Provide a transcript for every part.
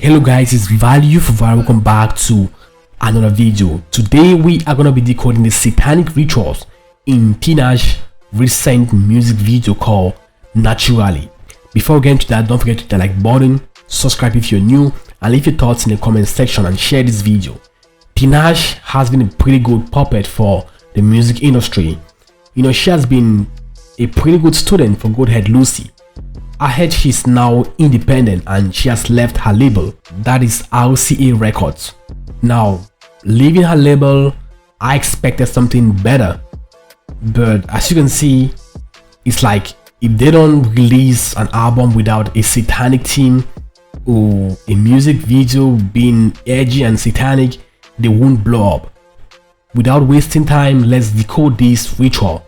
Hello guys, it's Value for Value. Welcome back to another video. Today we are going to be decoding the satanic rituals in Tinashe's recent music video called Naturally. Before we get into that, don't forget to hit the like button, subscribe if you're new, and leave your thoughts in the comment section and share this video. Tinashe has been a pretty good puppet for the music industry. You know, she has been a pretty good student for Godhead Lucy. I heard she's now independent and she has left her label, that is RCA Records. Now, leaving her label, I expected something better, but as you can see, it's like if they don't release an album without a satanic theme or a music video being edgy and satanic, they won't blow up. Without wasting time, let's decode this ritual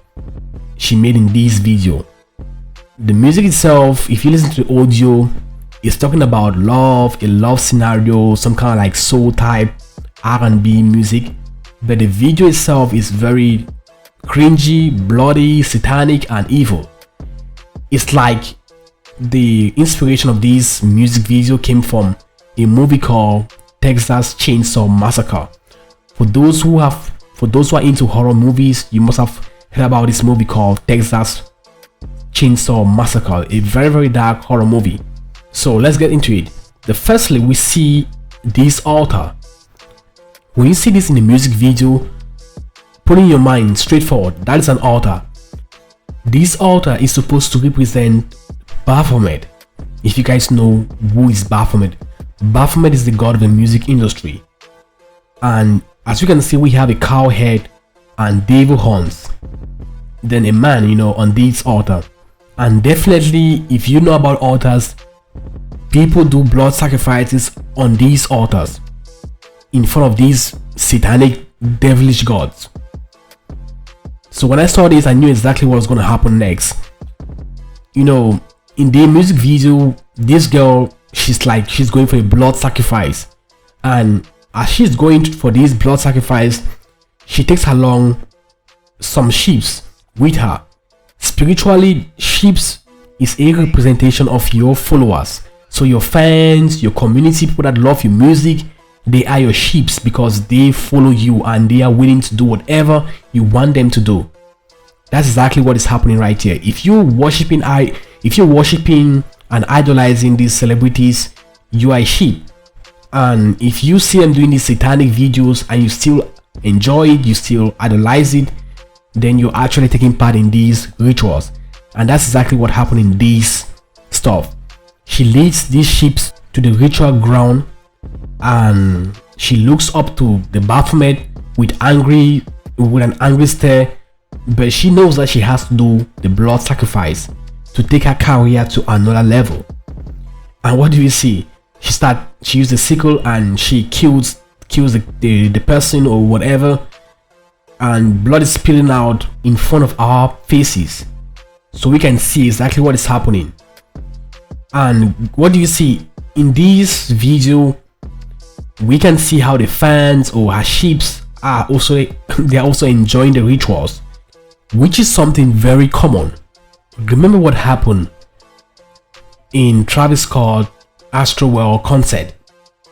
she made in this video. The music itself, if you listen to the audio, is talking about love, a love scenario, some kind of like soul type R&B music, but the video itself is very cringy, bloody, satanic and evil. It's like the inspiration of this music video came from a movie called Texas Chainsaw Massacre. For those who are into horror movies, you must have heard about this movie called Texas Chainsaw Massacre, a very dark horror movie. So let's get into it. Firstly, we see this altar. When you see this in the music video, put in your mind straightforward, that is an altar. This altar is supposed to represent Baphomet. If you guys know who is Baphomet, Baphomet is the god of the music industry. And as you can see, we have a cow head and devil horns. Then a man, you know, on this altar. And definitely, if you know about altars, people do blood sacrifices on these altars in front of these satanic devilish gods. So when I saw this, I knew exactly what was going to happen next. You know, in the music video, this girl, she's going for a blood sacrifice, and as she's going for this blood sacrifice, she takes along some sheep with her. Spiritually, sheep is a representation of your followers. So your fans, your community, people that love your music, they are your sheep because they follow you and they are willing to do whatever you want them to do. That's exactly what is happening right here. If you're worshiping and idolizing these celebrities, you are a sheep. And if you see them doing these satanic videos and you still enjoy it, you still idolize it, then you're actually taking part in these rituals. And that's exactly what happened in this stuff. She leads these sheep to the ritual ground and she looks up to the Baphomet with an angry stare, but she knows that she has to do the blood sacrifice to take her career to another level. And what do you see? She uses a sickle and she kills the person or whatever, and blood is spilling out in front of our faces, so we can see exactly what is happening. And what do you see in this video? We can see how the fans or her sheeps are also enjoying the rituals, which is something very common. Remember what happened in Travis Scott Astroworld concert.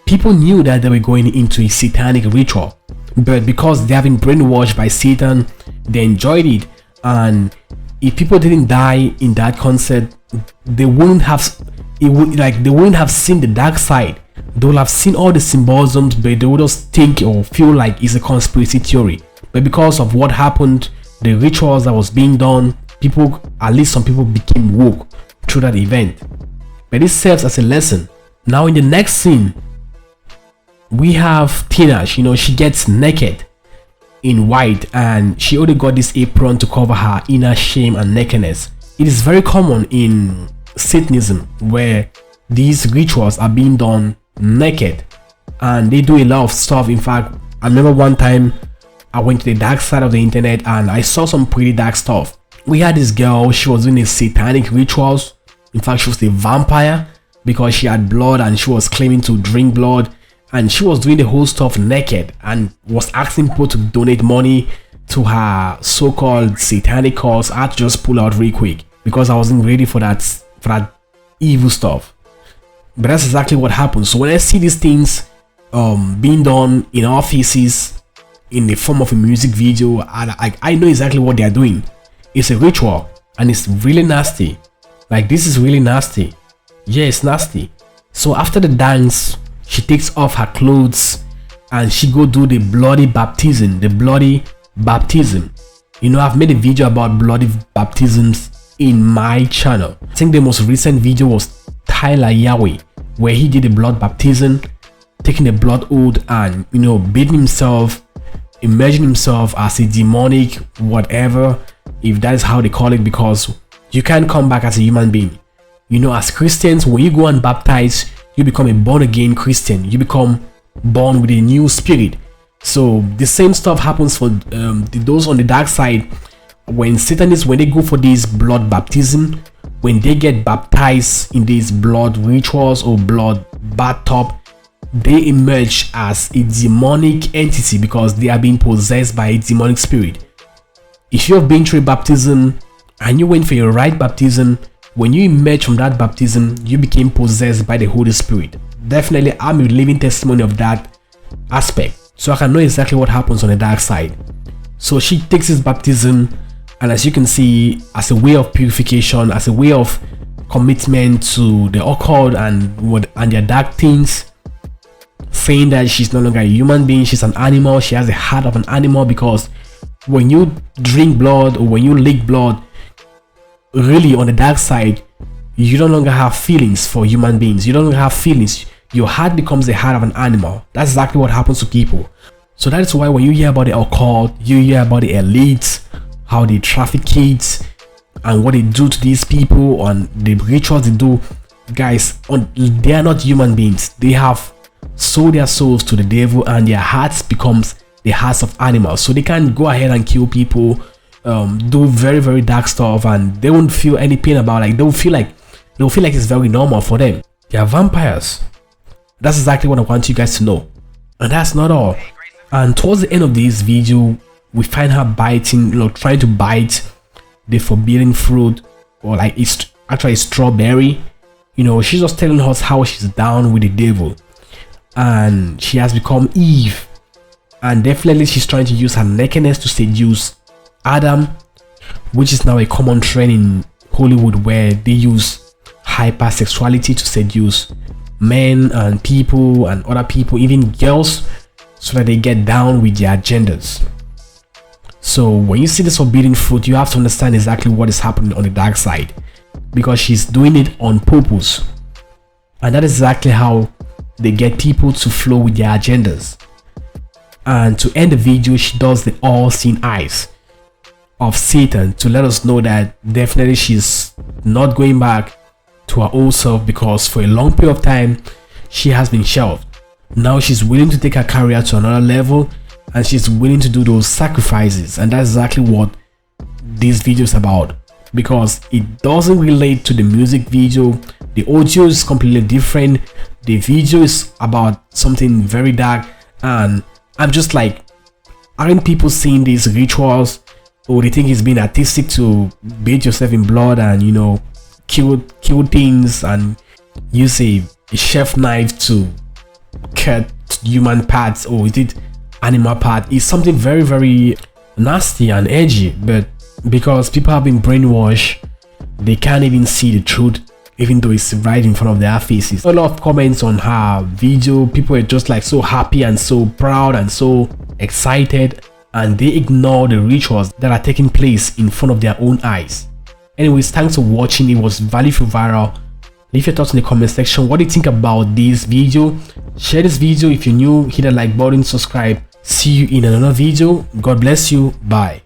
People knew that they were going into a satanic ritual, but because they have been brainwashed by Satan, they enjoyed it. And if people didn't die in that concert, they wouldn't have seen the dark side. They would have seen all the symbolisms, but they would just think or feel like it's a conspiracy theory. But because of what happened, the rituals that was being done, at least some people became woke through that event. But this serves as a lesson. Now in the next scene, we have Tinashe. You know, she gets naked in white and she only got this apron to cover her inner shame and nakedness. It is very common in Satanism where these rituals are being done naked, and they do a lot of stuff. In fact, I remember one time I went to the dark side of the internet and I saw some pretty dark stuff. We had this girl, she was doing a satanic rituals. In fact, she was a vampire because she had blood and she was claiming to drink blood. And she was doing the whole stuff naked and was asking people to donate money to her so-called satanic cause. I had to just pull out real quick because I wasn't ready for that evil stuff. But that's exactly what happens. So when I see these things being done in our faces in the form of a music video, I know exactly what they are doing. It's a ritual and it's really nasty. Like, this is really nasty. Yeah, it's nasty. So after the dance, she takes off her clothes and she go do the bloody baptism. The bloody baptism. You know, I've made a video about bloody baptisms in my channel. I think the most recent video was Tyler Yahweh, where he did a blood baptism, taking a blood oath and, you know, bathing himself, imagine himself as a demonic whatever, if that is how they call it, because you can't come back as a human being. You know, as Christians, when you go and baptize, you become a born again Christian. You become born with a new spirit. So the same stuff happens for those on the dark side. When Satanists, when they go for this blood baptism, when they get baptized in these blood rituals or blood bathtub, they emerge as a demonic entity because they are being possessed by a demonic spirit. If you have been through a baptism and you went for your right baptism, when you emerge from that baptism, you became possessed by the Holy Spirit. Definitely, I'm a living testimony of that aspect, so I can know exactly what happens on the dark side. So she takes this baptism, and as you can see, as a way of purification, as a way of commitment to the occult and their dark things, saying that she's no longer a human being, she's an animal, she has the heart of an animal, because when you drink blood or when you lick blood, really on the dark side, you no longer have feelings for human beings. You don't longer have feelings. Your heart becomes the heart of an animal. That's exactly what happens to people. So that is why when you hear about the occult, you hear about the elites, how they traffic kids and what they do to these people and the rituals they do, guys, they are not human beings. They have sold their souls to the devil and their hearts becomes the hearts of animals. So they can go ahead and kill people, do very, very dark stuff, and they won't feel any pain about it. Like, they'll feel like it's very normal for them. They are vampires. That's exactly what I want you guys to know. And that's not all. And towards the end of this video, we find her biting, trying to bite the forbidden fruit, or like it's actually a strawberry. You know, she's just telling us how she's down with the devil and she has become Eve, and definitely she's trying to use her nakedness to seduce Adam, which is now a common trend in Hollywood, where they use hypersexuality to seduce men and people and other people, even girls, so that they get down with their agendas. So when you see this forbidden fruit, you have to understand exactly what is happening on the dark side, because she's doing it on purpose, and that is exactly how they get people to flow with their agendas. And to end the video, she does the all-seeing eyes of Satan to let us know that definitely she's not going back to her old self, because for a long period of time she has been shelved. Now she's willing to take her career to another level, and she's willing to do those sacrifices, and that's exactly what this video is about, because it doesn't relate to the music video. The audio is completely different. The video is about something very dark, and I'm just like, aren't people seeing these rituals, or they think it's being artistic to bathe yourself in blood and, you know, kill things and use a chef knife to cut human parts, or is it animal part? It's something very, very nasty and edgy, but because people have been brainwashed, they can't even see the truth, even though it's right in front of their faces. A lot of comments on her video, people are just like so happy and so proud and so excited, and they ignore the rituals that are taking place in front of their own eyes. Anyways, thanks for watching. It was Value for Viral. Leave your thoughts in the comment section. What do you think about this video? Share this video if you're new, hit the like button, subscribe. See you in another video. God bless you. Bye.